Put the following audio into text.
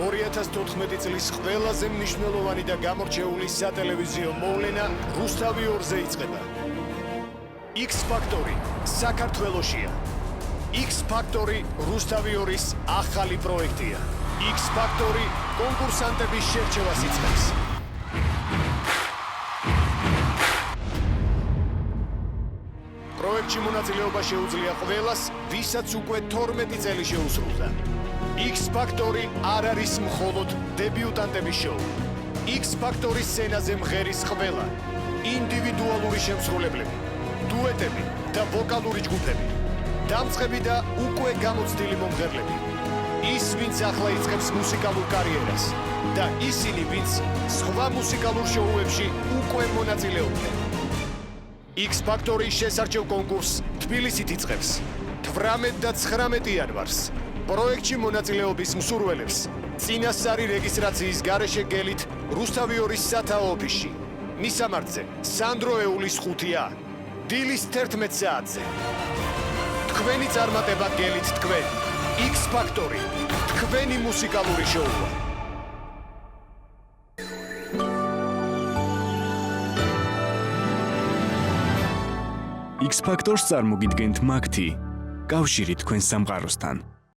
2014 წლის ყველაზე მნიშვნელოვანი და გამორჩეული სატელევიზიო მოვლენა რუსთავი 2-ზე იწყება. X Factor-ი საქართველოშია. X Factor-ი რუსთავი 2-ის ახალი პროექტია. X Factor-ი კონკურსანტების შერჩევას იწყებს. პროექტში მონაწილეობა შეუძლია ყველას, ვისაც უკვე 12 წელი შეუსრულდა. X Factor-ი არ არის მხოლოდ დებიუტანტების შოუ. X Factor-ის სცენაზე მღერის ყველა ინდივიდუალური შემსრულებლები, დუეტები და ვოკალური ჯგუფები, დამწყები და უკვე გამოცდილი მომღერლები. ის, ვინც ახლა იწყებს მუსიკალურ კარიერას და ისინი, ვინც სხვა მუსიკალურ შოუებში უკვე მონაწილეობდნენ. X Factor-ის შესარჩევ კონკურსს თბილისით იწყებს 18 და 19 იანვარს. პროექტში მონაწილეობის მსურველებს წინასწარი რეგისტრაციის გარეშე გელით რუსთავი 2-ის სათაო ოფისში. მისამართზე სანდროეულის 5-ა, დილის 11 საათზე. თქვენი წარმატება გელით თქვენ. X Factor-ი, თქვენი მუსიკალური შოუა. X Factor-ს წარმოგიდგენთ მაგთი. კავშირი თქვენ სამყაროსთან.